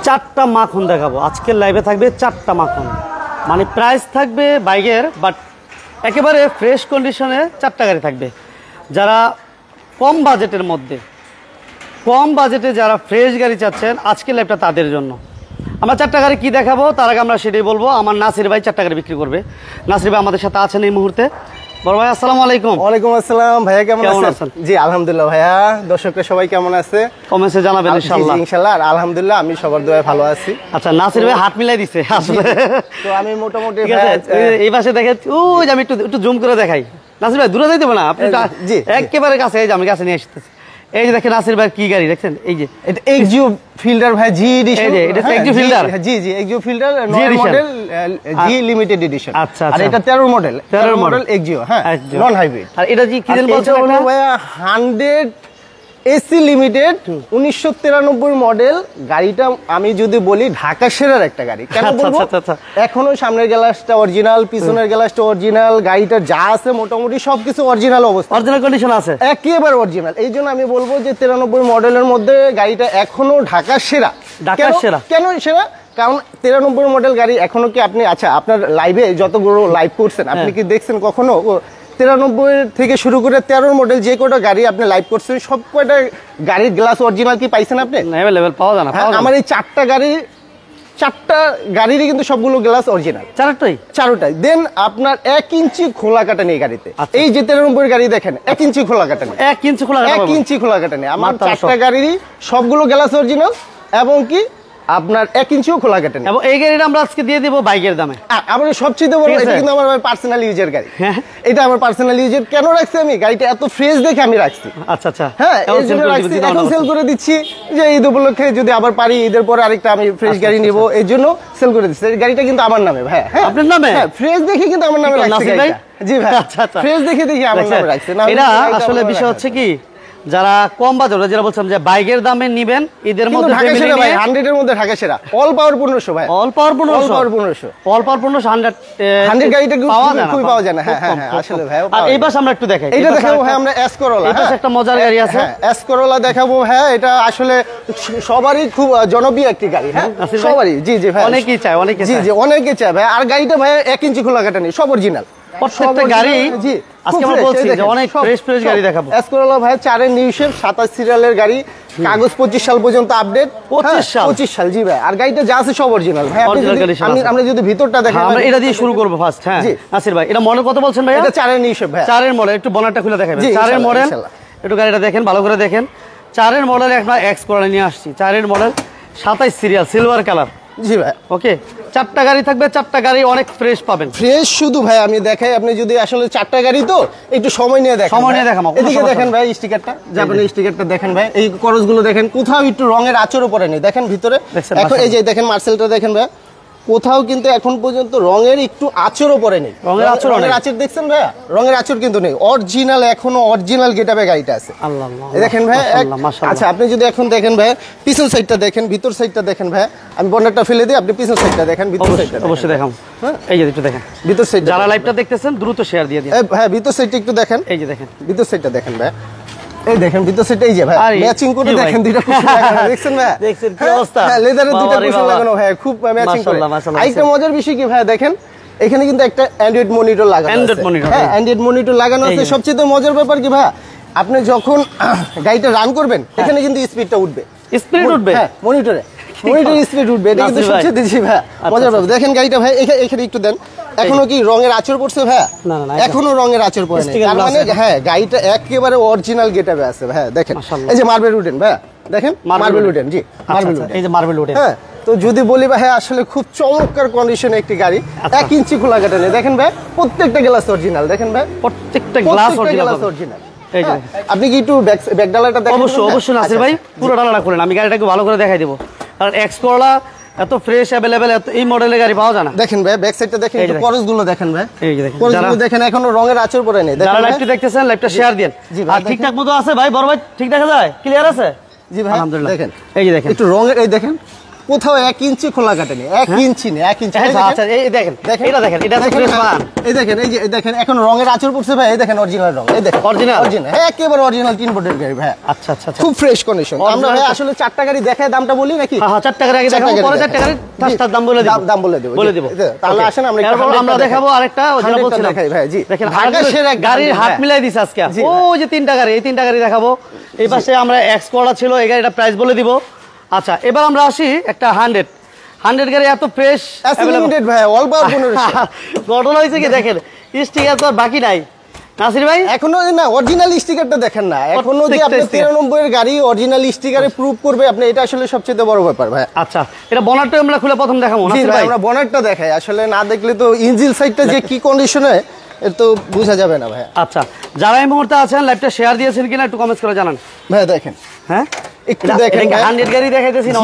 চারটা মাখন দেখাবো আজকের লাইভে, থাকবে চারটা মাখন, মানে প্রাইস থাকবে বাইকের, বাট একেবারে ফ্রেশ কন্ডিশনে চারটা গাড়ি থাকবে। যারা কম বাজেটের মধ্যে, কম বাজেটে যারা ফ্রেশ গাড়ি চাচ্ছেন, আজকের লাইভটা তাদের জন্য। আমরা চারটা গাড়ি কী দেখাবো তার আগে আমরা সেটাই বলবো। আমার নাসির ভাই চারটা গাড়ি বিক্রি করবে। নাসির ভাই আমাদের সাথে আছেন এই মুহূর্তে। বড় ভাই আসসালামু আলাইকুম। ওয়ালাইকুম আসসালাম ভাইয়া, কেমন আছেন? জি আলহামদুলিল্লাহ ভাইয়া। দর্শকরা সবাই কেমন আছে কমেন্টসে জানাবেন ইনশাআল্লাহ। ইনশাআল্লাহ আর আলহামদুলিল্লাহ আমি সবার দোয়ায় ভালো আছি। আচ্ছা নাসির ভাই হাত মিলাই দিছে আসলে, তো আমি মোটামুটি এই পাশে দেখে ওই যে আমি একটু জুম করে দেখাই। নাসির ভাই দূরে যাইতে না, আপনি জি একেবারে কাছে, এই যে আমি কাছে নিয়ে আসতেছি। এই যে দেখেন নাসির ভাই কি গাড়ি দেখছেন, এই যে এটা এক্সিও ফিল্ডার ভাই, জি এডিশন। এই যে এটা এক্সিও ফিল্ডার, জি জি এক্সিও ফিল্ডার নন মডেল, জি লিমিটেড এডিশন। আচ্ছা আর এটা 13 মডেল, 13 মডেল এক্সিও, হ্যাঁ নন হাইব্রিড। আর এটা কি দেন বলছেন ভাইয়া? 100 এসি লিমিটেড 1993 মডেল গাড়িটা। আমি যদি বলি ঢাকা সেরার একটা গাড়ি। কেন বলবো? এখনো সামনের গ্লাসটা অরিজিনাল, পিছনের গ্লাসটা অরিজিনাল, গাড়িটা যা আছে মোটামুটি সবকিছু অরিজিনাল অবস্থা, অরিজিনাল কন্ডিশন আছে, একেবারে অরিজিনাল। এই জন্য আমি বলবো যে 93 মডেলের মধ্যে গাড়িটা এখনো ঢাকা সেরা। ঢাকা সেরা কেন সেরা? কারণ 93 মডেল গাড়ি এখনো কি আপনি, আচ্ছা আপনার লাইভে যতগুলো লাইভ করছেন আপনি কি দেখছেন কখনো 93 থেকে শুরু করে 13 মডেল যে কয়টা গাড়ি আপনি লাইভ করছেন সব কয়টা গাড়ির গ্লাস অরিজিনাল কি পাইছেন আপনি? अवेलेबल পাওয়া যায় না। আমার এই চারটা গাড়িরই কিন্তু সবগুলো গ্লাস অরিজিনাল, চারটাই। দেন আপনার 1 ইঞ্চি খোলা কাটা নেই গাড়িতে। এই যে 93 গাড়ি দেখেন 1 ইঞ্চি খোলা কাটা নেই, 1 ইঞ্চি খোলা কাটা নেই। আমার চারটা গাড়িরই সবগুলো গ্লাস অরিজিনাল এবং কি আপনার 1 ইঞ্চিও খোলা কাটে না। এবং এই গাড়িটা আমরা আজকে দিয়ে দেব বাইকের দামে। আমার সবচেয়ে বড়, এটা কিন্তু আমার পার্সোনাল ইউজের গাড়ি। এটা আমার পার্সোনাল ইউজের। কেন রাখছি আমি? গাড়িটা এত ফ্রেশ দেখে আমি রাখছি। আচ্ছা আচ্ছা, হ্যাঁ এই জন্য রাখছি। এখন সেল করে দিচ্ছি যে ঈদ উপলক্ষে যদি আবার পারি, ঈদের পরে আরেকটা আমি ফ্রেশ গাড়ি নিব, এই জন্য সেল করে দিচ্ছি। এই গাড়িটা কিন্তু আমার নামে ভাই। হ্যাঁ আপনার নামে? হ্যাঁ ফ্রেশ দেখে কিন্তু আমার নামে রাখছি গাড়িটা। জি ভাই আচ্ছা আচ্ছা, ফ্রেশ দেখে আমার নামে রাখছি। না এটা আসলে বিষয় হচ্ছে কি, যারা কম বাজারে, যারা বলছিলাম যে বাইকের দামে নিবেন ঈদের মধ্যে, ঢাকা সেরা ভাই, 100 এর মধ্যে ঢাকা সেরা, অল পাওয়ার 1500 ভাই, অল পাওয়ার 1500 100 গাড়িটা খুবই পাওয়া যায় না। হ্যাঁ হ্যাঁ আসলে ভাই। আর এই পাশে আমরা একটু দেখাই, এটা দেখাবো ভাই আমরা এস করোলা। এই পাশে একটা মজার গাড়ি আছে, হ্যাঁ এস করোলা দেখাবো। হ্যাঁ এটা আসলে সবারই খুব জনপ্রিয় একটি গাড়ি। হ্যাঁ সবারই, জি জি ভাই, অনেকেই চায়, জি জি অনেকেই চায় ভাই। আর গাড়িটা ভাই 1 ইঞ্চি খোলা কাটা নেই, সব অরিজিনাল প্রত্যেকটা গাড়ি। জি আজকে আমরা বলছি যে অনেক ফ্রেশ গাড়ি দেখাবো। এস করোলা ভাই 4 এর নিউ শেপ, 27 সিরিয়ালের গাড়ি, কাগজ 25 সাল পর্যন্ত আপডেট। 25 সাল জি ভাই। আর গাড়িটা যা আছে সব অরিজিনাল ভাই। আমরা যদি ভিতরটা দেখেন, আমরা এটা দিয়ে শুরু করব ফার্স্ট। হ্যাঁ নাসির ভাই, এটা মডেল কত বলছেন ভাই? এটা 4 এর নিউ শেপ ভাই, 4 এর মডেল। একটু বনারটা খুলে দেখাবেন। 4 এর মডেল, একটু গাড়িটা দেখেন, ভালো করে দেখেন। 4 এর মডেল আমরা এক্স করে নিয়ে আসছি। 4 এর মডেল, 27 সিরিয়াল, সিলভার কালার। জি ভাই ওকে, চারটা গাড়ি থাকবে, চারটা গাড়ি অনেক ফ্রেশ পাবেন। ফ্রেশ শুধু ভাই আমি দেখাই, আপনি যদি আসলে চারটা গাড়ি তো একটু সময় নিয়ে দেখেন, দেখাবো। এদিকে দেখেন ভাই স্টিকারটা, জাপানি স্টিকারটা দেখেন ভাই, এই করজগুলো দেখেন, কোথাও একটু রঙের আঁচড়ও পড়ে নেই। দেখেন ভিতরে এখন এই যে দেখেন মার্সেলটা দেখেন ভাই, কোথাও কিন্তু এখন পর্যন্ত রঙের একটু আঁচড়ও পড়ে নেই। রঙের আঁচড় দেখছেন ভাই? রঙের আঁচড় কিন্তু নেই, অরিজিনাল, এখনো অরিজিনাল গেটআপে গাড়িটা আছে। দেখেন ভাই। আচ্ছা আপনি যদি এখন দেখেন ভাই পিছন সাইডটা দেখেন, ভিতর সাইডটা দেখেন ভাই, আমি বর্ডারটা ফেলে দিই, আপনি পিছন সাইডটা দেখেন, ভিতর সাইডটা অবশ্যই দেখাম। এই যে একটু দেখেন ভিতর সাইড, যারা লাইভটা দেখতেছেন দ্রুত শেয়ার দিয়ে দিন। হ্যাঁ ভিতর সাইডটা একটু দেখেন, এই যে দেখেন ভিতর সাইডটা দেখেন ভাই, এই দেখেন ভিতর সাইডটা, এই যে ভাই ম্যাচিং করে দেখেন, দুইটা কুশন লাগানো, দেখছেন ভাই? দেখছেন কি অবস্থা? হ্যাঁ লেদারের দুইটা কুশন লাগানো ভাই, খুব ম্যাচিং করে। আরেকটা মজার বিষয় কি ভাই, দেখেন এখানে কিন্তু একটা অ্যান্ড্রয়েড মনিটর লাগানো আছে। হ্যাঁ অ্যান্ড্রয়েড মনিটর লাগানো আছে। সবচেয়ে মজার ব্যাপার কি ভাই, আপনি যখন গাড়িটা রান করবেন এখানে কিন্তু স্পিডটা উঠবে, হ্যাঁ মনিটরে স্পিড উঠবে। এটা কিন্তু সবচেয়ে দিছি ভাই মজার ব্যাপার। দেখেন গাড়িটা ভাই এখানে একটু দেন, এখনো কি রঙের আঁচড় পড়ছে ভাই? না এখনো রঙের আঁচড় পড়ে নাই, তার মানে হ্যাঁ গাড়িটা একেবারে অরিজিনাল গেটআপে আছে ভাই। দেখেন এই যে মার্বেল উডেন ভাই, দেখেন মার্বেল উডেন, জি মার্বেল উডেন, এই যে মার্বেল উডেন। হ্যাঁ তো যদি বলি ভাই আসলে খুব চমৎকার কন্ডিশনে একটি গাড়ি, 1 ইঞ্চি খোলা কাটা নেই। দেখেন ভাই প্রত্যেকটা গ্লাস অরিজিনাল, দেখেন ভাই প্রত্যেকটা গ্লাস অরিজিনাল। আপনি কি একটু ব্যাক ডালাটা দেখেন? অবশ্যই নাসির ভাই, পুরো ডালাটা খুলেন, আমি গাড়িটাকে ভালো করে দেখাই দেব। কারণ এক্স করলা এত ফ্রেশ अवेलेबल, এত এই মডেলের গাড়ি পাওয়া যায় না। দেখেন ভাই ব্যাক সাইডটা দেখেন, একটু করজগুলো দেখেন ভাই, এই যে দেখেন করজগুলো দেখেন, এখনো রঙের আঁচড় পড়ে নেই। যারা লাইভটা দেখতেছেন লাইভটা শেয়ার দেন। আর ঠিকঠাক মতো আছে ভাই? বড় ভাই ঠিক দেখা যায়, ক্লিয়ার আছে? জি ভাই আলহামদুলিল্লাহ। দেখেন এই যে দেখেন একটু রঙের, এই দেখেন কোথাও 1 ইঞ্চি খোলা কাটেনি, 1 ইঞ্চি নেই, 1 ইঞ্চি। আচ্ছা এই দেখেন, এটা দেখেন, এটা তো ফ্রেশ পান। এই দেখেন, এই যে দেখেন এখন রঙের আঁচড় পড়ছে ভাই, এই দেখেন অরিজিনাল রং, এই দেখেন অরিজিনাল, একেবারে অরিজিনাল 3 বোর্ডের গাড়ি ভাই। আচ্ছা আচ্ছা, খুব ফ্রেশ কন্ডিশন। আমরা ভাই আসলে 4টা গাড়ি দেখায় দামটা বলি নাকি? হ্যাঁ 4টা গাড়ি আগে দেখাবো, পরে 4টা গাড়ি ফার্স্টটার দাম বলে দেব, বলে দেব। তাহলে আসেন আমরা দেখাবো আরেকটা যেটা বলছিলাম দেখাই ভাই। জি দেখেন, গাড়ির হাত মিলাই দিছে আজকে। ওই যে 3টা গাড়ি, এই 3টা গাড়ি দেখাবো। এই পাশে আমরা এক্স করা ছিল, এই গাড়িটা প্রাইস বলে দিব। আচ্ছা এবার আমরা আসি একটা 100 গাড়ি, এত ফ্রেশ লিমিটেড ভাই, অল পাওয়ার 1500। ঘটনা হয়েছে কি দেখেন, স্টিকার তো আর বাকি নাই নাসির ভাই, এখনো না অরিজিনাল স্টিকারটা দেখেন না, এখনো যে আপনি 93 এর গাড়ি অরিজিনাল স্টিকারে প্রুফ করবে আপনি, এটা আসলে সবচেয়ে বড় ব্যাপার ভাই। আচ্ছা এটা বনারটা আমরা খুলে প্রথম দেখাবো নাসির ভাই। আমরা বনারটা দেখাই, আসলে না দেখলে তো ইঞ্জিন সাইডটা যে কি কন্ডিশনে এর তো বোঝা যাবে না ভাই। আচ্ছা যারা এই মুহূর্তে আছেন লাইভটা শেয়ার দিয়েছেন কিনা একটু কমেন্টস করে জানান ভাই। দেখেন হ্যাঁ একটু দেখেন 100 গাড়ি দেখাইতেছি না,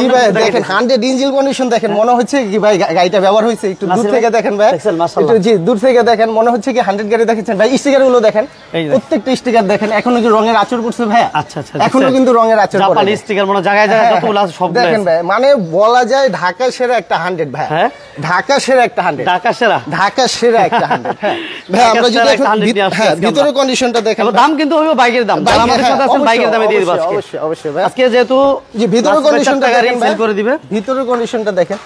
দেখেন 100 ইঞ্জিন কন্ডিশন দেখেন, মনে হচ্ছে কি ভাই গাড়িটা ব্যবহার হয়েছে। একটু দূর থেকে দেখেন ভাই, একটু জি দূর থেকে দেখেন, মনে হচ্ছে কি 100 গাড়ি দেখেছেন ভাই। স্টিকার গুলো দেখেন, প্রত্যেকটা স্টিকার দেখেন এখনো কি রঙের আঁচড় পড়ছে ভাই। আচ্ছা আচ্ছা, এখনো কিন্তু রঙের আঁচড় পড়ে, জাপানি স্টিকার মনে জায়গায় জায়গায় যতগুলো আছে সব দেখেন ভাই। মানে বলা যায় ঢাকা সেরা একটা 100 ভাই। হ্যাঁ ঢাকা সেরা একটা 100, ঢাকা সেরা একটা 100। হ্যাঁ ভাই আমরা যদি হ্যাঁ ভিতরের কন্ডিশনটা দেখেন, দাম কিন্তু হবে বাইকের দাম, যারা আমাদের সাথে আছেন বাইকের দামে দিয়ে দিব আজকে। অবশ্যই অবশ্যই ভাই, আজকে যেহেতু জি ভিতরের কন্ডিশনটা দেখেন সেল করে দিবে। ভিতরের কন্ডিশনটা দেখেন,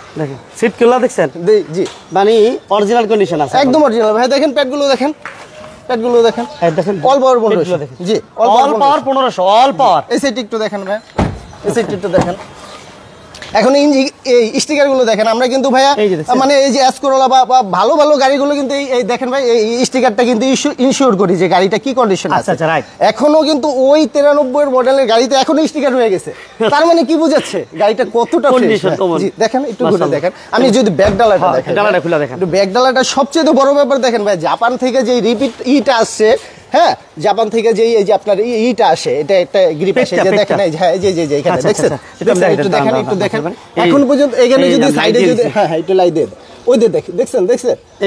সিট গুলো দেখছেন জি মানে অরিজিনাল কন্ডিশন আছে, একদম অরিজিনাল ভাই। দেখেন প্যাডগুলো দেখেন, দেখেন দেখেন অল পাওয়ার 1500। জি অল পাওয়ার 1500, অল পাওয়ার। এই সাইড একটু দেখেন ভাই, এই সাইড একটু দেখেন। এখন এই স্টিকার গুলো দেখেন, আমরা কিন্তু ভাইয়া মানে এই যে এস করোলা বা ভালো ভালো গাড়িগুলো কিন্তু এই দেখেন ভাই, এই স্টিকারটা কিন্তু ইনশিওর করি যে গাড়িটা কি কন্ডিশন আছে। আচ্ছা রাইট, এখনো কিন্তু ওই 93 এর মডেলের গাড়িতে এখনো স্টিকার হয়ে গেছে, তার মানে কি বোঝাচ্ছে গাড়িটা কতটা কন্ডিশন। জি দেখেন একটু ঘুরে দেখেন, আমি যদি ব্যাক ডালাটা দেখেন, ডালাটা খুলে দেখেন, একটু ব্যাক ডালাটা সবচেয়ে বড় ব্যাপার দেখেন ভাই। জাপান থেকে যে রিপিট ইটা আসছে, হ্যাঁ জাপান থেকে যে এই যে আপনার ইটা আসে, এটা একটা গ্রিপ আসে, যে দেখেন এই যে এখানে দেখছেন, একটু দেখেন এখন পর্যন্ত এখানে যদি সাইডে যদি হ্যাঁ একটু লাই দেন, ওই যে দেখছেন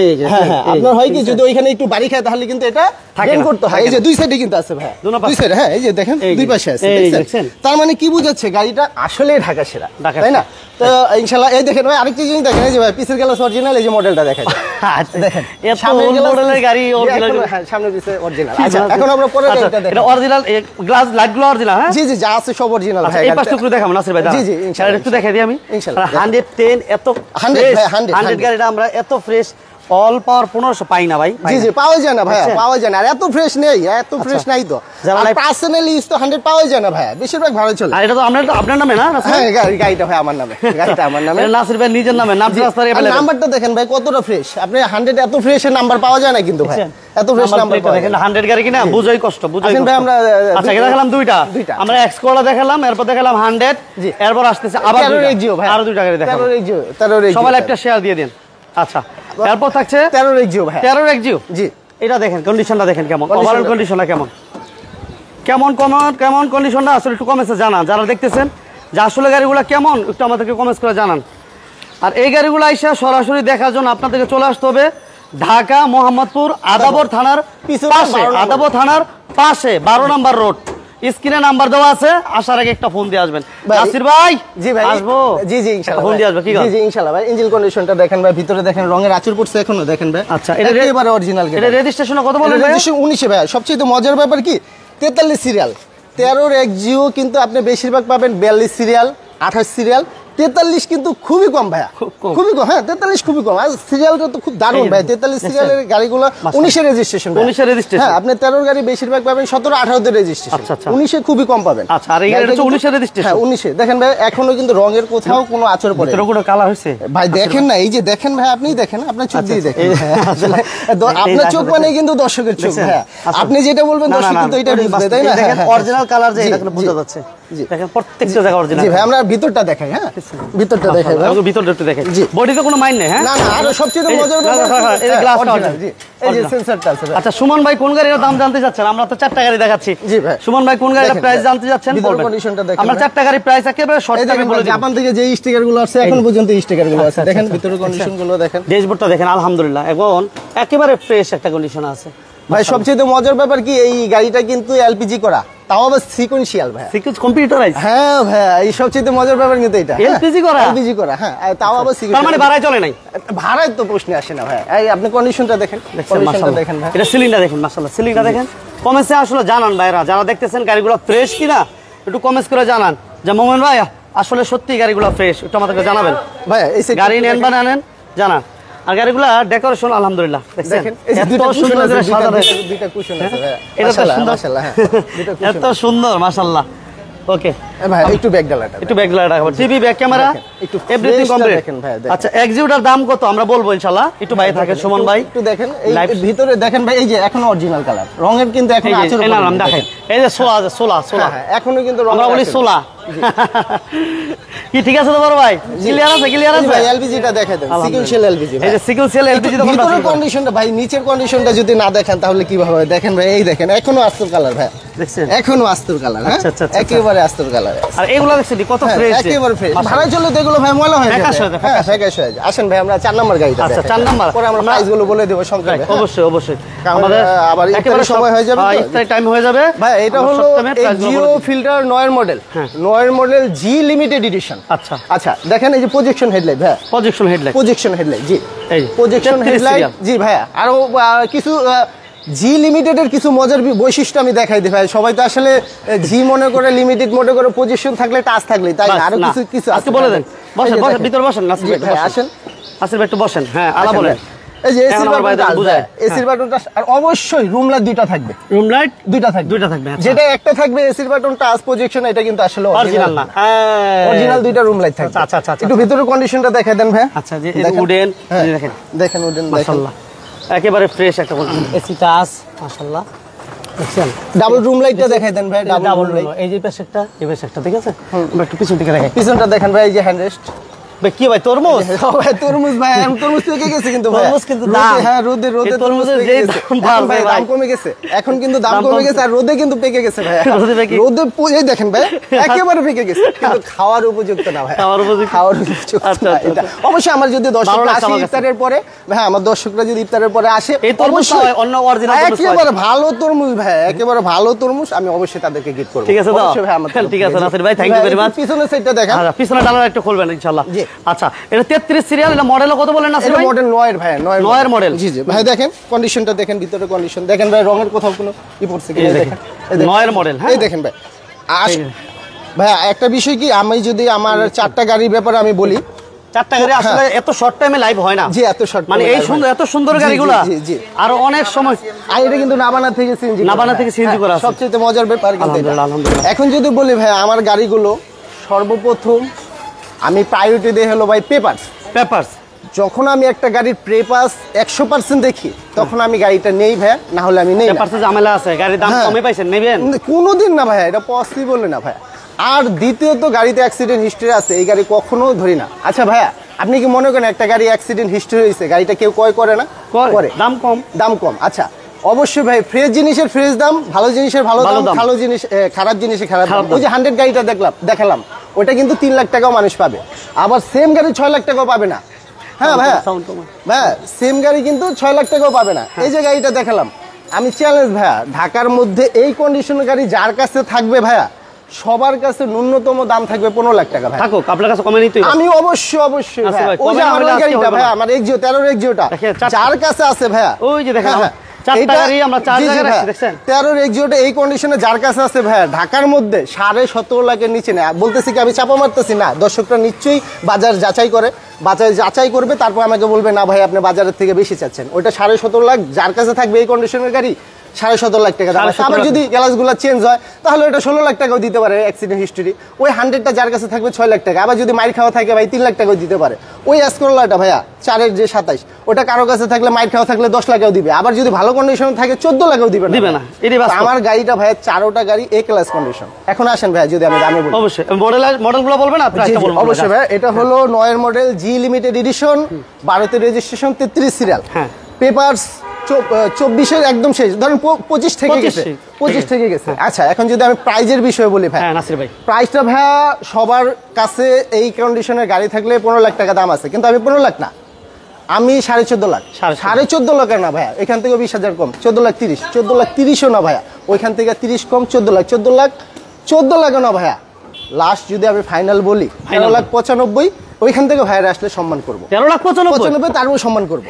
এই যে হ্যাঁ আপনার হয় কি যদি ওইখানে একটু বাড়ি খায় তাহলে কিন্তু এটা বের করতে হয়। এই যে দুই সাইডে কিন্তু আছে ভাই, দুই সাইডে হ্যাঁ এই যে দেখেন দুই পাশে আছে, দেখছেন। তার মানে কি বোঝাচ্ছে গাড়িটা আসলে ঢাকা সেরা, তাই না? তো ইনশাআল্লাহ এই দেখেন ভাই আরেকটা জিনিস দেখেন, এই যে ভাই পিসের গ্লাস অরিজিনাল, এই যে মডেলটা দেখেন, দেখেন সামনের মডেলের গাড়ি অরিজিনাল, হ্যাঁ সামনে পিছে অরিজিনাল। আচ্ছা এখন আমরা পরে এটা দেখেন, এটা অরিজিনাল গ্লাস লাইটগুলো অরিজিনাল। হ্যাঁ জি যা আছে সব অরিজিনাল ভাই। এই পাশটুকু দেখাবো নাসির ভাই, জি ইনশাআল্লাহ একটু দেখাই দিই আমি ইনশাআল্লাহ। 110 এত 100 গাড়িটা আমরা এত ফ্রেশ অল পাওয়ার 1500 পাই না ভাই। জি পাওয়া যায় না ভাই, পাওয়া যায় না, আর এত ফ্রেশ নেই, এত ফ্রেশ নাই তো। আর পার্সোনালি ইউজ তো 100 পাওয়া যায় না ভাই, বেশিরভাগ ভালো চলে। আর এটা তো আপনার নামে না? হ্যাঁ গাড়িটা ভাই আমার নামে, গাড়িটা আমার নামে, নাসির ভাই নিজের নামে। নাম ট্রান্সফার এভেলেবল, নাম্বারটা দেখেন ভাই কতটা ফ্রেশ। আপনি 100 এত ফ্রেশ এর নাম্বার পাওয়া যায় না কিন্তু ভাই, এত ফ্রেশ নাম্বার দেখেন। 100 গাড়ি কিনা বুঝাই কষ্ট, বুঝাই কষ্ট। ভাই আমরা আচ্ছা এটা দেখালাম দুইটা, আমরা এক্স কোলা দেখালাম, এরপর দেখালাম 100, এরপর আসতেছে আবার আরো দুইটা গাড়ি দেখাবো। সবাই লাইভটা শেয়ার দিয়ে দেন। আচ্ছা এরপর থাকছে 13 এক্সিও ভাই, 13 এক্সিও। জি এটা দেখেন কন্ডিশনটা দেখেন কেমন, ওভারঅল কন্ডিশনটা কেমন কন্ডিশনটা আসলে একটু কমেন্টসে জানান। যারা দেখতেছেন যে আসলে গাড়িগুলো কেমন একটু আমাদেরকে কমেন্টস করে জানান। আর এই গাড়িগুলো আইসা সরাসরি দেখার জন্য আপনাদেরকে চলে আসতে হবে ঢাকা মোহাম্মদপুর আদাবর থানার পাশে, আদাবর থানার পাশে 12 নম্বর রোড। স্ক্রিনে নাম্বার দেওয়া আছে, আসার আগে একটা ফোন দিয়ে আসবেন। নাসির ভাই জি ভাই আসবো, জি ইনশাআল্লাহ ফোন দিয়ে আসবে। কি জি ইনশাআল্লাহ ভাই। ইঞ্জিন কন্ডিশনটা দেখেন ভাই, ভিতরে দেখেন রঙের আঁচড় পড়ছে এখনো দেখেন ভাই। আচ্ছা এটা একেবারে অরিজিনাল। এটা রেজিস্ট্রেশন কত বলেন ভাই? রেজিস্ট্রেশন 19 ভাই। সবচেয়ে মজার ব্যাপার কি 43 সিরিয়াল, 13 এক্সিও কিন্তু আপনি বেশিরভাগ পাবেন 42 সিরিয়াল, 28 সিরিয়াল। 43 কিন্তু খুবই কম ভাইয়া, খুবই কম। হ্যাঁ 43 খুবই কম। আর সিরিয়ালটা তো খুব দারুণ ভাই। 43 সিরিয়ালের গাড়িগুলো 19 এর রেজিস্ট্রেশন, 19 এর রেজিস্ট্রেশন। হ্যাঁ আপনি 13 গাড়ি বেশিরভাগ পাবেন 17 18 তে রেজিস্ট্রেশন। আচ্ছা 19 এ খুবই কম পাবেন। আচ্ছা আর এই গাড়িটা হচ্ছে 19 এর রেজিস্ট্রেশন। হ্যাঁ 19 এ দেখেন ভাই এখনো কিন্তু রঙের কোথাও কোনো আঁচড় পড়ে না। ভিতরে কোনো কালার হইছে ভাই দেখেন না, এই যে দেখেন ভাই, আপনিই দেখেন, আপনার চোখ দিয়ে দেখেন। আপনার চোখ মানে কিন্তু দর্শকের চোখ। হ্যাঁ আপনি যেটা বলবেন দর্শক কিন্তু এটা বুঝবে, তাই না? দেখেন অরিজিনাল কালার যে এটা বোঝা যাচ্ছে। জি দেখেন প্রত্যেকটা জায়গা অরিজিনাল। জি ভাই আমরা ভিতরটা দেখাই। হ্যাঁ ভিতরটা দেখাই ভাই, ভিতরটা একটু দেখেন। বডিতে কোনো মাইন নেই। হ্যাঁ না আর সবচেয়ে মজার এই গ্লাসটা অরিজিনাল। জি এই যে সেন্সরটা আছে। আচ্ছা সুমন ভাই কোন গাড়ির দাম জানতে চাচ্ছেন? আমরা তো 4টা গাড়ি দেখাচ্ছি। জি ভাই সুমন ভাই কোন গাড়ির প্রাইস জানতে যাচ্ছেন বলবেন। আমরা 4টা গাড়ির প্রাইস একেবারে শর্ট টাইমে বলে দিই। জাপান থেকে যে স্টিকার গুলো আছে এখন পর্যন্ত স্টিকার গুলো আছে দেখেন, ভিতরের কন্ডিশন গুলো দেখেন, ড্যাশবোর্ডটা দেখেন। আলহামদুলিল্লাহ এখন একেবারে ফ্রেশ একটা কন্ডিশন আছে ভাই। সবচেয়ে মজার ব্যাপার কি এই গাড়িটা কিন্তু এলপিজি করা, তাও আবার সিকোয়েন্সিয়াল ভাই, সিকোয়েন্স কম্পিউটারাইজ। হ্যাঁ ভাই, এই সবচেয়ে মজার ব্যাপার কিন্তু এটা এলপিজি করা, এলপিজি করা, হ্যাঁ তাও আবার সিকোয়েন্স, তার মানে ভাড়ায় চলে নাই, ভাড়ায় তো প্রশ্ন আসে না ভাই। এই আপনি কন্ডিশনটা দেখেন, কন্ডিশনটা দেখেন ভাই, এটা সিলিংটা দেখেন, মাশাআল্লাহ সিলিংটা দেখেন। কমেন্টে আসলে জানান ভাইরা, যারা দেখতেছেন গাড়িগুলো ফ্রেশ কিনা একটু কমেন্টস করে জানান যে মোমেন ভাই আসলে সত্যি গাড়িগুলো ফ্রেশ, একটু আমাদেরকে জানাবেন ভাই। এই গাড়ি নেন বা না নেন জানান। আর গাড়িগুলা ডেকোরেশন আলহামদুলিল্লাহ দেখেন, এত সুন্দর করে সাজানো, দুইটা কুশন আছে ভাই, এটা তো সুন্দর, মাশাআল্লাহ, হ্যাঁ এত সুন্দর মাশাআল্লাহ। ওকে ভাই, একটু ব্যাক ডালাটা, একটু ব্যাক ডালাটা রাখবেন, টিভি ব্যাক ক্যামেরা একটু এভরিথিং কমপ্লিট দেখেন ভাই। আচ্ছা, এক্সিউটার দাম কত আমরা বলবো ইনশাআল্লাহ, একটু ভাই থাকে সুমন ভাই, একটু দেখেন এই ভিতরে দেখেন ভাই, এই যে এখনো অরিজিনাল কালার, রঙের কিন্তু এখনো আচরণ এই নাম দেখেন, এই যে সোলা আছে, সোলা সোলা এখনো কিন্তু রং, আমরা বলি সোলা কি ঠিক আছে তো বড় ভাই? ক্লিয়ার আছে, ক্লিয়ার আছে ভাই। এলপিজিটা দেখাই দেন, সিকোয়েন্সিয়াল এলপিজি, এই যে সিকোয়েন্সিয়াল এলপিজি। দেখুন ভিতরের কন্ডিশনটা ভাই, নিচের কন্ডিশনটা যদি না দেখেন তাহলে কিভাবে হবে? দেখেন ভাই, এই দেখেন এখনো আস্তর কালার ভাই, দেখছেন এখনো আস্তর কালার, হ্যাঁ একেবারে আস্তর কালার। আর এগুলো দেখছেন কত ফ্রেশ, একেবারে ফ্রেশ। ভাড়ায় চলে তো এগুলো ভাই ময়লা হয়ে যায়, হ্যাঁ ফ্যাকাশ হয়ে যায়। আসেন ভাই, আমরা 4 নাম্বার গাড়িটা, আচ্ছা 4 নাম্বার, পরে আমরা প্রাইস গুলো বলে দেব সংক্ষেপে। অবশ্যই অবশ্যই, আমাদের আবার একেবারে সময় হয়ে যাবে, ইফতারি টাইম হয়ে যাবে ভাই। এটা হলো জিও ফিল্টার 9 মডেল, 9 মডেল জি লিমিটেড এডিশন। আচ্ছা আচ্ছা, দেখেন এই যে প্রজেকশন হেডলাইট ভাই, প্রজেকশন হেডলাইট, প্রজেকশন হেডলাইট, জি এই প্রজেকশন হেডলাইট, জি ভাই। আরো কিছু জি লিমিটেডের কিছু মজার বৈশিষ্ট্য আমি দেখাই দিই ভাই। সবাই তো আসলে জি মনে করে, লিমিটেড মনে করে পজিশন থাকলে, টাচ থাকলে, তাই না? আরো কিছু কিছু আজকে বলে দেন, বসেন বসেন ভিতরে বসেন, নাসির ভাই আসেন, নাসির ভাই একটু বসেন, হ্যাঁ আলা বলেন। এই যে এসির বাটনটা বুঝায়, এসির বাটনটা, আর অবশ্যই রুম লাইট দুইটা থাকবে, রুম লাইট দুইটা থাকবে, দুইটা থাকবে। যেটা একটা থাকবে এসির বাটন টাচ প্রজেকশন, এটা কিন্তু আসলে অরিজিনাল না, অরিজিনাল দুইটা রুম লাইট থাকবে। আচ্ছা আচ্ছা, একটু ভিতরের কন্ডিশনটা দেখাই দেন ভাই। আচ্ছা, যে উডেন দেখেন, দেখেন উডেন, মাশাআল্লাহ একেবারে ফ্রেশ একটা এসি টাচ, মাশাআল্লাহ দেখছেন। ডাবল রুম লাইটটা দেখাই দেন ভাই, ডাবল লাইট, এই যে পাশে একটা, এই পাশে একটা, ঠিক আছে। আমরা একটু পিছন দিকে দেখাই, পিছনটা দেখেন ভাই, এই যে হ্যান্ড রেস্ট ভাই। কি ভাই তরমুজ? ভাই তরমুজ ভাই, তরমুজ পেকে গেছে কিন্তু ভাই, তরমুজ কিন্তু দাম, হ্যাঁ রোদে রোদে তরমুজের যে দাম ভাই, দাম কমে গেছে এখন, কিন্তু দাম কমে গেছে, আর রোদে কিন্তু পেকে গেছে ভাই, রোদে এই দেখেন ভাই একেবারে পেকে গেছে, কিন্তু খাওয়ার উপযুক্ত না ভাই, খাওয়ার উপযুক্ত, খাওয়ার উপযুক্ত। আচ্ছা এটা অবশ্যই আমার যদি দর্শকরা আসে ইফতারের পরে ভাই, আমার দর্শকরা যদি ইফতারের পরে আসে, এই তরমুজ অন্য অরিজিনাল তরমুজ, একেবারে ভালো তরমুজ ভাই, একেবারে ভালো তরমুজ, আমি অবশ্যই তাদেরকে গিফট করব। ঠিক আছে তো অবশ্যই ভাই, আমার ঠিক আছে নাসির ভাই, থ্যাংক ইউ ভেরি মাচ। পিছনের সাইডটা দেখেন, আচ্ছা পিছনের ডালা একটু খুলবেন ইনশাআল্লাহ। আচ্ছা, এটা 33 সিরিয়াল, এটা মডেল কত বলেন নাসির ভাই? মডেল 9 এর ভাই, 9 এর মডেল। জি জি ভাই, দেখেন কন্ডিশনটা দেখেন, ভিতরের কন্ডিশন দেখেন ভাই, রঙের কোথাও কোনো ই পড়ছে কিনা দেখেন, 9 এর মডেল, হ্যাঁ এই দেখেন ভাই। ভাই একটা বিষয় কি, আমি যদি আমার 4টা গাড়ির ব্যাপারে আমি বলি, 4টা গাড়ি আসলে এত শর্ট টাইমে লাইভ হয় না, জি এত শর্ট, মানে এই সুন্দর, এত সুন্দর গাড়িগুলা, জি জি, আর অনেক সময়। আর এটা কিন্তু নাবানা থেকে সিএনজি, নাবানা থেকে সিএনজি করা আছে, সবচেয়ে মজার ব্যাপার কিন্তু আলহামদুলিল্লাহ, আলহামদুলিল্লাহ। এখন যদি বলি ভাই, আমার গাড়িগুলো সর্বপ্রথম আমি প্রায়োরিটি দেই হলো ভাই পেপারস, পেপারস। যখন আমি একটা গাড়ির পেপারস 100% দেখি, তখন আমি গাড়িটা নেই ভাই, না হলে আমি নেই না। পেপারসে ঝামেলা আছে, গাড়ির দাম কমে পাইছেন, নেবেন? কোনোদিন না ভাই, এটা পসিবল না ভাই। আর দ্বিতীয়ত, গাড়িতে অ্যাক্সিডেন্ট হিস্ট্রি আছে, এই গাড়ি কখনো ধরি না। আচ্ছা ভাইয়া, আপনি কি মনে করেন একটা গাড়ি অ্যাক্সিডেন্ট হিস্ট্রি হয়েছে, গাড়িটা কেউ ক্রয় করে না? করে, দাম কম, দাম কম। আচ্ছা অবশ্যই ভাই, ফ্রেশ জিনিসের ফ্রেশ দাম, ভালো জিনিসের ভালো দাম, ভালো জিনিস খারাপ জিনিসের খারাপ দাম। ওই যে 100 গাড়িটা দেখালাম, ওটা কিন্তু 3 লাখ টাকাও মানুষ পাবে, আবার সেম গাড়ি 6 লাখ টাকাও পাবে না। হ্যাঁ ভাইয়া, ভাইয়া সেম গাড়ি কিন্তু 6 লাখ টাকাও পাবে না। এই যে গাড়িটা দেখালাম, আমি চ্যালেঞ্জ ভাইয়া, ঢাকার মধ্যে এই কন্ডিশনের গাড়ি যার কাছে থাকবে ভাইয়া, সবার কাছে ন্যূনতম দাম থাকবে 15 লাখ টাকা ভাই। থাকুক, আপনার কাছে কমে নিতেই আমি অবশ্যই অবশ্যই ভাই। ওই যে আমার গাড়িটা ভাই, আমার এক্সিও 13 এক্সিওটা যার কাছে আছে ভাইয়া, ওই যে দেখেন 4টা গাড়ি আমরা 4 জায়গায় রাখছি, দেখছেন 13 এক্সিওটা এই কন্ডিশনে যার কাছে আছে ভাইয়া, ঢাকার মধ্যে 17.5 লাখের নিচে না। বলতেছি কি আমি চাপা মারতেছি না, দর্শকরা নিশ্চয়ই বাজার যাচাই করে, বাজার যাচাই করবে, তারপর আমাকে বলবে না ভাই আপনি বাজারের থেকে বেশি চাচ্ছেন। ওইটা 17.5 লাখ যার কাছে থাকবে এই কন্ডিশনের গাড়ি, 17.5 লাখ টাকা দাম। আবার যদি গ্লাসগুলো চেঞ্জ হয়, তাহলে ওটা 16 লাখ টাকাও দিতে পারে অ্যাক্সিডেন্ট হিস্ট্রি। ওই 100টা যার কাছে থাকবে 6 লাখ টাকা। আবার যদি মাইর খাওয়া থাকে ভাই 3 লাখ টাকাও দিতে পারে। ওই এসকোলাটা ভাইয়া 4-এর যে 27, ওটা কারো কাছে থাকলে মাইর খাওয়া থাকলে 10 লাখও দিবে। আবার যদি ভালো কন্ডিশন থাকে 14 লাখও দিবে না। আমার গাড়িটা ভাইয়া 4টা গাড়ি এ ক্লাস কন্ডিশন। এখন আসেন ভাইয়া, যদি আমি দামে বলি, অবশ্যই মডেলগুলো বলবেন না, প্রাইসটা বলবেন। অবশ্যই ভাইয়া, এটা হলো 9 এর মডেল, জি লিমিটেড এডিশন, 12তে রেজিস্ট্রেশন, 33 সিরিয়াল। হ্যাঁ, পেপারস 24-এর একদম শেষ, ধরেন 25 থেকে গেছে, 25 থেকে গেছে। আচ্ছা, এখন যদি আমি প্রাইজের বিষয়ে বলি ভাই, নাসির ভাই, প্রাইসটা ভাইয়া সবার কাছে এই কন্ডিশনের গাড়ি থাকলে 15 লাখ টাকা দাম আছে, কিন্তু আমি 15 লাখ না, আমি 14.5 লাখ, 14.5 লাখ না ভাইয়া, এখান থেকে 20,000 কম, 14,30,000, 14,30,000 না ভাইয়া, ওইখান থেকে 30 কম, 14 লাখ, 14 লাখ না ভাইয়া। লাস্ট যদি আমি ফাইনাল বলি 13,95,000, ওইখান থেকে ভাইয়ারে আসলে সম্মান করবো। 13,95,000 তারপর সম্মান করবো।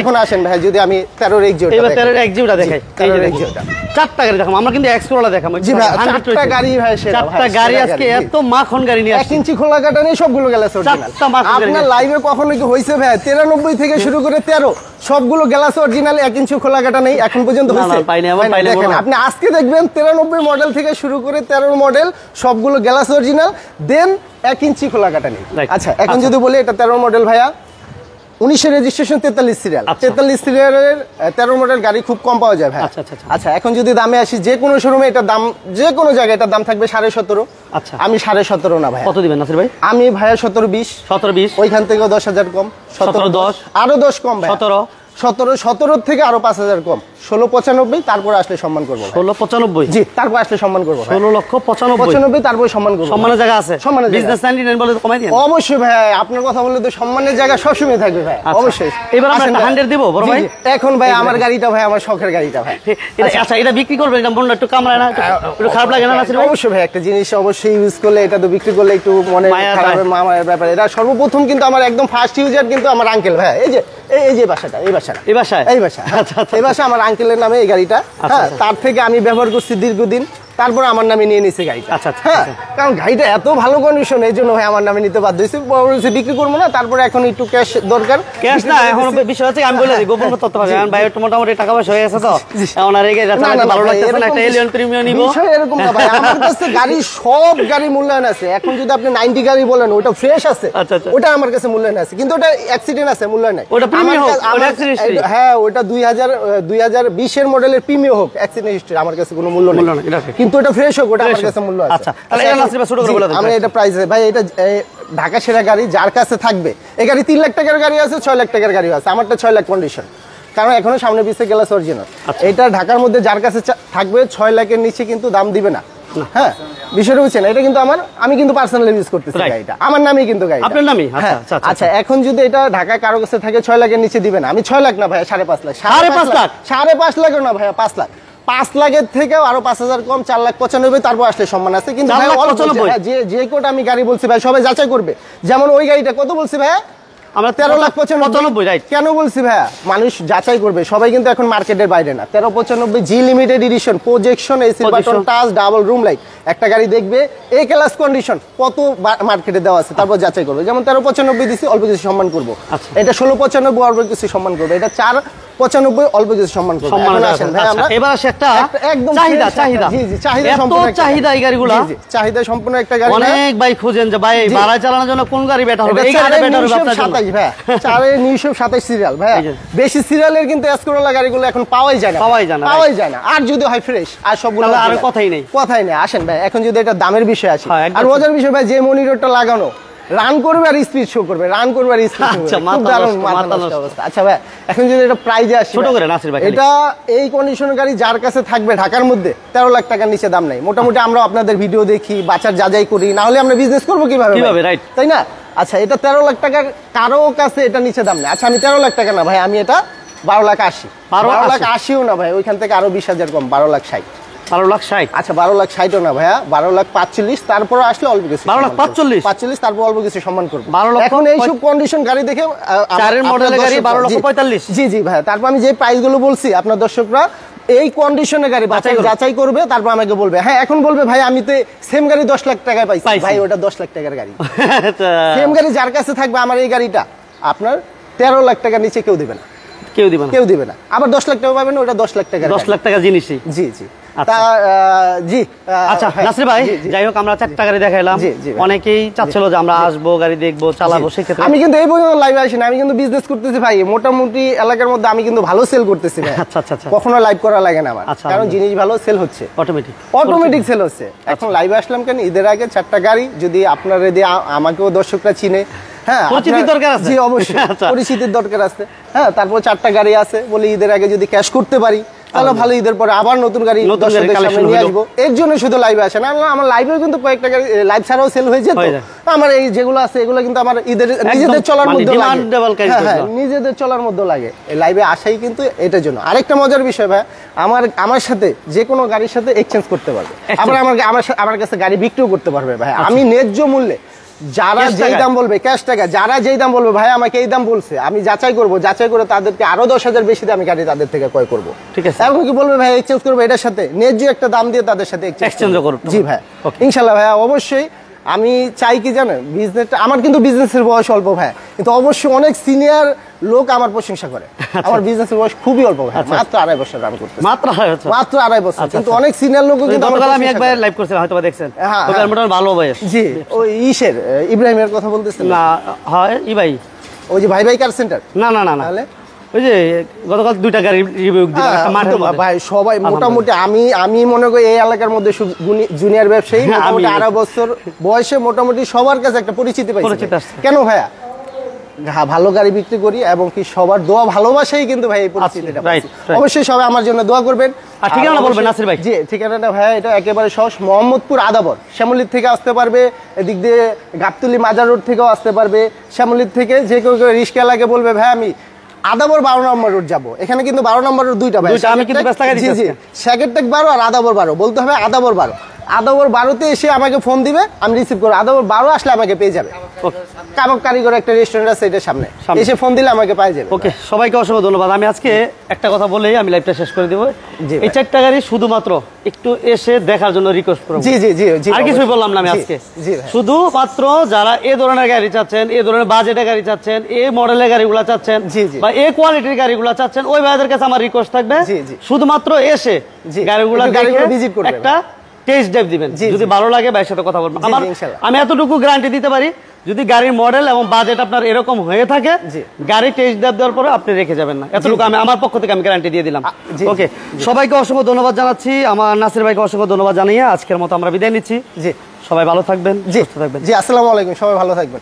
এখন আসেন ভাই, যদি আমি 13 এক্সিওটা দেখাই, 13 এক্সিওটা চারটা গাড়ি দেখাম আমরা, কিন্তু এক্সপ্লোরা দেখাম। জি ভাই, চারটা গাড়ি ভাই, চারটা গাড়ি আজকে এত মাখন গাড়ি নিয়ে 1 ইঞ্চি খোলা কাটা নেই, সবগুলো গ্লাস অরিজিনাল। আপনার লাইভে কখনো কি হইছে ভাই 93 থেকে শুরু করে 13 সবগুলো গ্লাস অরিজিনাল, 1 ইঞ্চি খোলা কাটা নেই এখন পর্যন্ত হইছে? দেখেন আপনি আজকে দেখবেন 93 মডেল থেকে শুরু করে 13 মডেল সবগুলো গ্লাস অরিজিনাল, দেন 1 ইঞ্চি খোলা কাটা নেই। আচ্ছা, এখন যদি বলি এটা 13 মডেল ভাইয়া, 19 রেজিস্ট্রেশন, 43 সিরিয়াল, 43 সিরিয়ালের 13 মডেল গাড়ি খুব কম পাওয়া যায় ভাই। আচ্ছা, এখন যদি দামে আসি, যে কোনো শোরুমে এটার দাম, যে কোনো জায়গায় এটার দাম থাকবে 17.5। আচ্ছা, আমি 17.5 না ভাই। কত দিবেন নাসির ভাই? আমি ভাইয়া 17-20, ওইখান থেকেও 10,000 কম, 17-10, আরো 10 কম ভাই, 17 থেকে আরো 5,000 কম, 16,95, তারপর আসলে সম্মান করবো। 16,95? জি, তারপর আসলে সম্মান করবো। 16,95,000 তারপর সম্মান করবো। সম্মানের জায়গা আছে, বিজনেস 99 বলে কমাই দিন। অবশ্যই ভাই, আপনার কথা বললে তো সম্মানের জায়গা সবসময় থাকবে ভাই, অবশ্যই। এবার আমরা 100 দিব বড় ভাই। এখন ভাই আমার গাড়িটা ভাই, আমার শখের গাড়িটা ভাই। আচ্ছা, এটা বিক্রি করবেন, এটা মনটা একটু কামড়ায় না, একটু খারাপ লাগে না নাসির ভাই? অবশ্যই ভাই, একটা জিনিস অবশ্যই ইউজ করলে, এটা তো বিক্রি করলে একটু মনে খারাপ হবে, মামার ব্যাপার। এটা সর্বপ্রথম কিন্তু আমার একদম ফার্স্ট ইউজার কিন্তু আমার আঙ্কেল ভাই, এই যে বাসাটা, এই বাসা আমার আঙ্কেলের নামে এই গাড়িটা। হ্যাঁ, তার থেকে আমি ব্যবহার করছি দীর্ঘদিন, তারপর আমার নামে নিয়ে নিছে গাড়িটা। হ্যাঁ, কারণ গাড়িটা এত ভালো কন্ডিশন, এই জন্য ভাই আমার নামে নিতে বাধ্য হয়েছে। বিক্রি করবো না, তারপরে এখন একটু ক্যাশ দরকার। ক্যাশ না, এখন বিষয় হচ্ছে আমি বলে দিই, গোপন তথ্য পাবে, কারণ ভাই মোটামুটি টাকা পয়সা হয়ে গেছে, তো এখন আর এই গাড়িটা ভালো লাগতেছে না, একটা এলিয়ন প্রিমিয়াম নিব। বিষয় এরকম না ভাই, আমার কাছে গাড়ি সব গাড়ি মূল্যায়ন আছে। এখন যদি আপনি 90 গাড়ি বলেন, ওটা ফ্রেশ আছে, ওটা আমার কাছে মূল্যায়ন আছে, কিন্তু ওটা অ্যাক্সিডেন্ট আছে, মূল্যায়ন নাই। ওটা প্রিমিয়াম হোক, হ্যাঁ, ওটা 2020 এর মডেলের প্রিমিয়াম হোক, অ্যাক্সিডেন্ট হিস্ট্রি, আমার কাছে কোনো মূল্য নেই, কিন্তু ওটা ফ্রেশ হোক, ওটা আমার কাছে মূল্য আছে। আচ্ছা, তাহলে এটা নাসির ভাই ছোট করে বলে দেন। আমি এটা প্রাইস ভাই, এটা ঢাকা সেরা গাড়ি যার কাছে থাকবে, এই গাড়ি 3 লাখ টাকার গাড়ি আছে, 6 লাখ টাকার গাড়ি আছে, আমারটা 6 লাখ কন্ডিশন, কারণ এখনো সামনে পিছে গ্লাস অরিজিনাল। এটা ঢাকার মধ্যে যার কাছে থাকবে 6 লাখের নিচে কিন্তু দাম দিবে না। হ্যাঁ, বিষয়টা বুঝছেন, এটা কিন্তু আমি কিন্তু পার্সোনালি ইউজ করতেছি গাড়িটা, আমার নামেই কিন্তু গাড়ি, আপনার নামই। আচ্ছা, এখন যদি এটা ঢাকা কারো কাছে থাকে 6 লাখের নিচে দিবে না। আমি 6 লাখ না ভাই, 5.5 লাখ, 5.5 লাখ না ভাই, 5 লাখ, 5 লাখের থেকেও আরো 5,000 কম, 4,95,000, তারপর আসলে সম্মান আছে। কিন্তু যে কোটা আমি গাড়ি বলছি ভাই, সবাই যাচাই করবে। যেমন ওই গাড়িটা কত বলছি ভাই, আমরা 13,95,000 রাইট। কেন বলছি ভাইয়া, মানুষ যাচাই করবে, সবাই কিন্তু এখন মার্কেটের বাইরে না। 13,95,000 G limited edition, projection, AC button touch, double room light, একটা গাড়ি দেখবে এ ক্লাস কন্ডিশন, কত মার্কেটে দেওয়া আছে, তারপর যাচাই করবে। যেমন 13,95,000 দিছি, অল্প কিছু সম্মান করবো। এটা 16,95,000, অল্প কিছু সম্মান করবে। এটা 4,95,000, অল্প কিছু সম্মান করবে। এবার আসে একটা একদম চাহিদা, এই গাড়িগুলো চাহিদা সম্পূর্ণ একটা গাড়ি। অনেক ভাই খুঁজেন যে ভাই ভাড়া চালানোর জন্য কোন গাড়ি বেটার হবে, এই গাড়িটা বেটার হবে আপনার জন্য। 927 সিরিয়াল ভাই, বেশি সিরিয়ালের কিন্তু এসকোরোলা গাড়িগুলো এখন পাওয়াই যায় না, আর যদি হয় ফ্রেশ, আর সবগুলো আর কথাই নেই। আসেন ভাই, এখন যদি এটা দামের বিষয় আসে, আর মজার বিষয় ভাই, যে মনিটরটা লাগানো রান করবে আর স্পিড শো করবে, আচ্ছা ভাই, এখন যদি এটা প্রাইজে আসে, ছোট করে নাসির ভাই, এটা এই কন্ডিশনের গাড়ি যার কাছে থাকবে ঢাকার মধ্যে 13 লাখ টাকার নিচে দাম নাই। মোটামুটি আমরা আপনাদের ভিডিও দেখি, বাজার যাচাই করি, না হলে আমরা বিজনেস করবো কিভাবে, রাইট, তাই না? আচ্ছা, এটা 13 লাখ টাকার কারো কাছে এটা নিচে দাম নেই। আচ্ছা, আমি 13 লাখ টাকা না ভাই, আমি এটা 12,80,000, 12,80,000 না ভাই, ওইখান থেকে আরো 20,000 কম, 12,60,000। 12,60,000? আচ্ছা, 12,60,000 না ভাইয়া, 12,45,000, তারপর আসলে অল্প কিছু 12,45,000, তারপর অল্প কিছু সম্মান করবো। এখন এইসব কন্ডিশন গাড়ি দেখে 4 মডেলের গাড়ি 12,45,000। জি ভাইয়া, তারপর আমি যে প্রাইস গুলো বলছি, আপনার দর্শকরা এই কন্ডিশনের গাড়ি যাচাই করবে, তারপর আমাকে বলবে। হ্যাঁ, এখন বলবে ভাই আমি তো সেম গাড়ি 10 লাখ টাকায় পাইছি, ভাই ওটা 10 লাখ টাকার গাড়ি। সেম গাড়ি যার কাছে থাকবে, আমার এই গাড়িটা আপনার 13 লাখ টাকার নিচে কেউ দিবে না, কেউ দিবে না। আবার 10 লাখ টাকা পাবেন, ওটা 10 লাখ টাকা, 10 লাখ টাকা জিনিসই। জি। আচ্ছা নাসির ভাই, যাই হোক আমরা 4টা গাড়ি দেখাইলাম, অনেকেই চাচ্ছিল যে আমরা আসবো, গাড়ি দেখবো, চালাবো, সেক্ষেত্রে আমি কিন্তু এই পর্যন্ত লাইভে আসি না, আমি কিন্তু বিজনেস করতেছি ভাই, মোটামুটি এলাকার মধ্যে আমি কিন্তু ভালো সেল করতেছি ভাই। আচ্ছা, কখনো লাইভ করা লাগে না আমার, কারণ জিনিস ভালো সেল হচ্ছে, অটোমেটিক সেল হচ্ছে। এখন লাইভে আসলাম কেন, ঈদের আগে 4টা গাড়ি, যদি আপনারা আমাকেও দর্শকরা চিনে, হ্যাঁ পরিচিতির দরকার আছে, জি অবশ্যই পরিচিতির দরকার আছে। হ্যাঁ, তারপর 4টা গাড়ি আছে বলে ঈদের আগে যদি ক্যাশ করতে পারি, তাহলে ভালো, ঈদের পরে আবার নতুন গাড়ি দর্শকদের সামনে নিয়ে আসবো। এর জন্য শুধু লাইভে আসে না, আমার লাইভেও কিন্তু কয়েকটা গাড়ি লাইভ ছাড়াও সেল হয়ে যেত। আমার এই যেগুলো আছে এগুলো কিন্তু আমার ঈদের নিজেদের চলার মধ্যে লাগে, নিজেদের চলার মধ্যে লাগে। এই লাইভে আসাই কিন্তু এটার জন্য। আরেকটা মজার বিষয় ভাই, আমার সাথে যে কোনো গাড়ির সাথে এক্সচেঞ্জ করতে পারবে, আবার আমার কাছে গাড়ি বিক্রিও করতে পারবে ভাই। আমি ন্যায্য মূল্যে যারা যেই দাম বলবে, ক্যাশ টাকা যারা যেই দাম বলবে, ভাই আমাকে এই দাম বলছে, আমি যাচাই করবো, যাচাই করে তাদেরকে আরো 10,000 বেশি দামে গাড়ি তাদের থেকে ক্রয় করবো। ঠিক আছে, এখন কি বলবে ভাই এক্সচেঞ্জ করবো, এটার সাথে ন্যায্য একটা দাম দিয়ে তাদের সাথে এক্সচেঞ্জ করবো। জি ভাই, ইনশাল্লাহ ভাই। অবশ্যই আমি চাই কি জানেন, বিজনেসটা আমার কিন্তু বিজনেসের বয়স অল্প ভাই, কিন্তু অবশ্যই অনেক সিনিয়র লোক আমার প্রশংসা করে। আমার বিজনেসের বয়স খুবই অল্প ভাই, মাত্র 2.5 বছর রান করতেছি, মাত্র 2.5 বছর। কিন্তু অনেক সিনিয়র লোক কিন্তু আমি একবার লাইভ করছিলাম, হয়তো দেখছেন, তোদের মোটামুটি ভালো বয়স। জি, ওই ইসের ইব্রাহিমের কথা বলতেছেন না? হয় ই ভাই, ওই যে ভাই কার সেন্টার। না না না, তাহলে ওই যে গতকাল 2টা গাড়ি রিভিউ দিলাম ভাই। সবাই মোটামুটি আমি মনে করি এই এলাকার মধ্যে জুনিয়র ব্যবসায়ী মোটামুটি 2.5 বছর বয়সে মোটামুটি সবার কাছে একটা পরিচিতি পাইছে। কেন ভাইয়া? ভালো গাড়ি বিক্রি করি এবং কি সবার দোয়া ভালোবাসাই কিন্তু ভাই এই পরিস্থিতিটা। অবশ্যই সবাই আমার জন্য দোয়া করবেন। আর ঠিকানা বলবেন নাসির ভাই? জি, ঠিকানাটা ভাইয়া এটা একেবারে সহজ, মোহাম্মদপুর আদাবর। শ্যামলীর থেকে আসতে পারবে, এদিক দিয়ে গাবতলী মাজার রোড থেকেও আসতে পারবে। শ্যামলীর থেকে যে কেউ রিস্কা লাগে বলবে ভাই আমি আদাবর 12 নম্বর রোড যাবো। এখানে কিন্তু 12 নম্বর রোড দুইটা ভাই, আমি কিন্তু সেকেন্ডটেক 12 আর আদাবর 12 বলতে হবে। আদাবর 12, আদাবর 12তে এসে আমাকে ফোন দিবে, আমি রিসিভ করবো। আদাবর 12 আসলে আমাকে পেয়ে যাবে। কামক কারিগর একটা রেস্টুরেন্ট আছে এটার সামনে, এসে ফোন দিলে আমাকে পাই যাবে। ওকে, সবাইকে অসংখ্য ধন্যবাদ। আমি আজকে একটা কথা বলেই আমি লাইভটা শেষ করে দেব। এই 4টা গাড়ি শুধুমাত্র একটু এসে দেখার জন্য রিকোয়েস্ট করব। জি জি জি, আর কিছুই বললাম না আমি আজকে। শুধুমাত্র যারা এই ধরনের গাড়ি চাচ্ছেন, এই ধরনের বাজেটের গাড়ি চাচ্ছেন, এই মডেলের গাড়িগুলো চাচ্ছেন বা এই কোয়ালিটির গাড়িগুলো চাচ্ছেন, ওই ভাইদের কাছে আমার রিকোয়েস্ট থাকবে শুধুমাত্র এসে গাড়িগুলো দেখে ভিজিট করবেন, একটা টেস্ট ড্রাইভ দিবেন। যদি ভালো লাগে ভাইয়ের সাথে কথা বলবেন। আমি এতটুকু গ্যারান্টি দিতে পারি, যদি গাড়ির মডেল এবং বাজেট আপনার এরকম হয়ে থাকে, গাড়ি টেস্ট ড্রাইভ দেওয়ার পরে আপনি রেখে যাবেন না। এতটুকু আমি আমার পক্ষ থেকে আমি গ্যারান্টি দিয়ে দিলাম। ওকে, সবাইকে অসংখ্য ধন্যবাদ জানাচ্ছি। আমার নাসির ভাইকে অসংখ্য ধন্যবাদ জানিয়ে আজকের মতো আমরা বিদায় নিচ্ছি। জি, সবাই ভালো থাকবেন, সুস্থ থাকবেন। জি, আসসালামু আলাইকুম, সবাই ভালো থাকবেন।